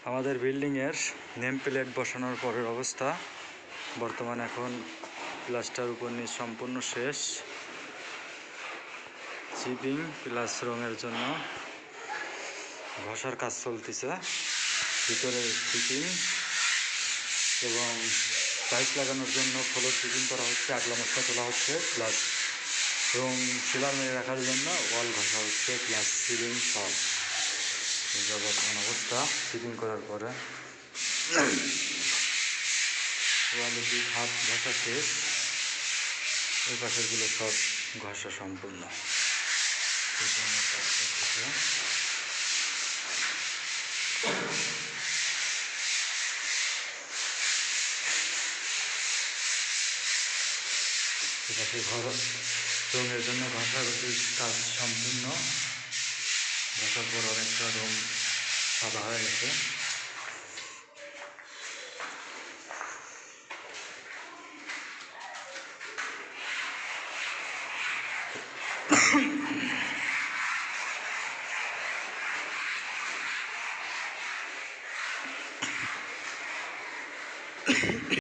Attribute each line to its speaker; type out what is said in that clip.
Speaker 1: আমাদের বিল্ডিংয়ের name plate বসানোর পরের অবস্থা বর্তমানে এখন প্লাস্টার উপর নিচ সম্পূর্ণ শেষ। চিপিং প্লাস রঙের জন্য ঘষার কাজ চলতেছে, ভিতরে চিপিং এবং টাইলস লাগানোর জন্য ফ্লোর চিপিং করা হচ্ছে, আগলা মশলা তোলা হচ্ছে, প্লাস রং সিলার মেরে রাখার জন্য ওয়াল ঘষা হচ্ছে, প্লাস সিলিং সব বর্তমান অবস্থা। চিপিং করার পরে ওয়ালিটি হাত ঘষা শেষ, ওই পাশেরগুলো সব ঘষা সম্পূর্ণ। এপাশে ঘর রঙের জন্য ঘষাঘষির কাজ সম্পূর্ণ। ঘষার পর অনেকটা রং সাদা হয়ে গেছে।